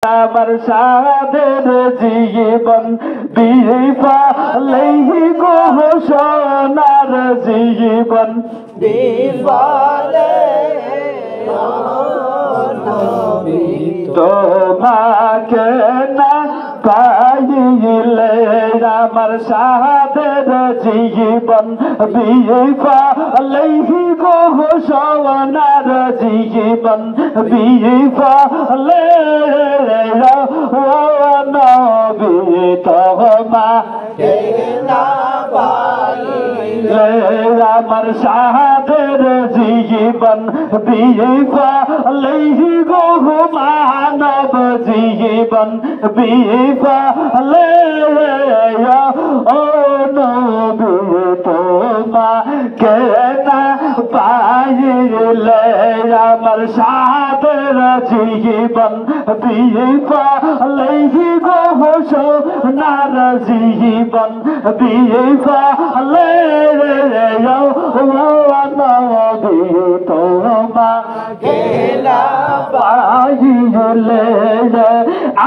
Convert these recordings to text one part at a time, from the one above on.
আমার সাদের জীবন বিফলেই গো সোনার জীবন বিফলে তোমাকে না পাইলে আমার সাদের জীবন বিফলেই গো সোনার জীবন বিফলে নবী তোমাকে না পাইলে আমার সাদের জীবন বিফলেই গো মানব জীবন বিফলে ও নবী তোমাকে না পাইলে আমার সাদের জীবন বিফলেই গো সোনার জীবন বিফলে নবী তোমাকে না পাইলে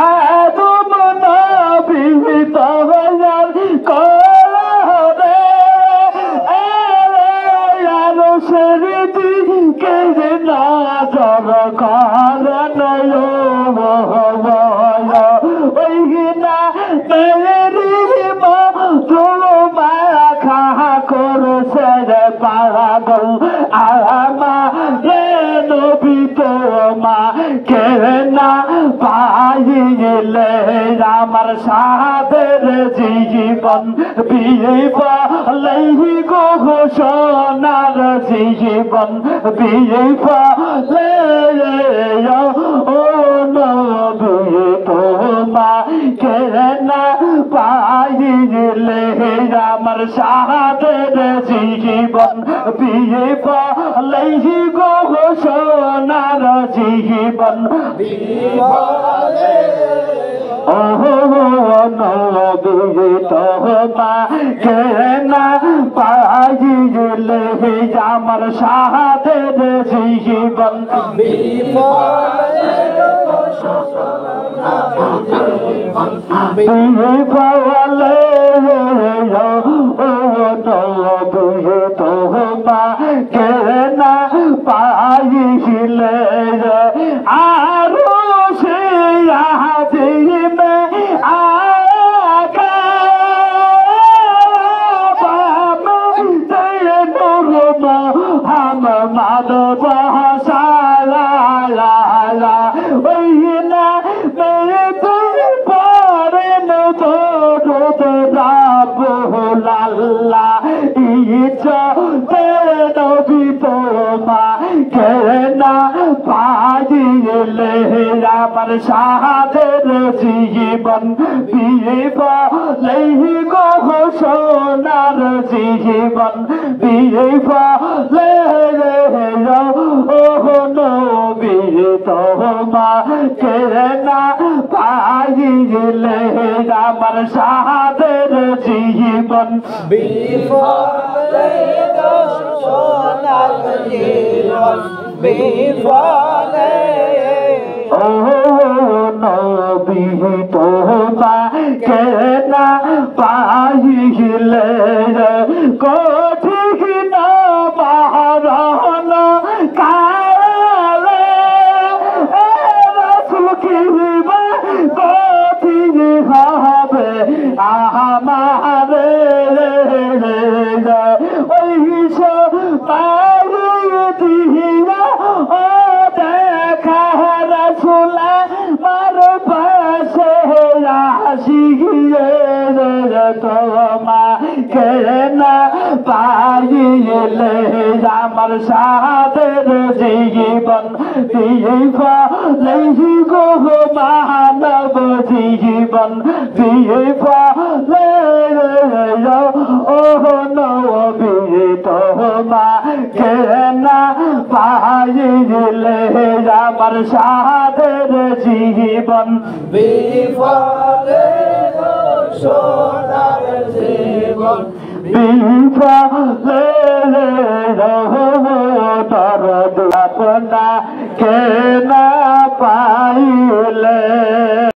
আদম নবী তোমার করে কে নজর করেন ওই না মেরি মা খা করছে রে পাগল আমার নবী তোমা কে না পাইলে আমার সাদের জীবন বিফলেই গো সোনার জীবন বিফলে ও নবী তোমাকে না পাইলে আমার সাদের জীবন বিফলেই গো সোনার জীবন বিফলে ও নবী তোমাকে না পাইলে আমার সাদের জীবন বিফলে ও নবী তোমাকে না পাইলে আরো সে हम माधव साला वही ना मेरे तुम पारे न तो लाला इच्छा तेरे नबी तो माँ कहना पाइले আমার সাদের জীবন বিফলেই গো সোনার জীবন বিফলে ও নবী তোমাকে না পাইলে আমার সাদের জীবন বিফলে গো সোনার জীবন বিফলে ও নবী তোমাকে না পাইলে কঠিন মারণ কালে সুখিবা কঠিন হবে আমারে ওই দিয়া ও দেখা রাসূলা মার পাশে আসিয়ে তোমাকে না পাইলে আমার সাদের জীবন বিফলেই গো মানব জীবন বিফলে ও নবী তোমাকে না পাইলে আমার সাদের জীবন বিফলে সোনার জীবন বিফলে দরদ আপনা কে না পাইলে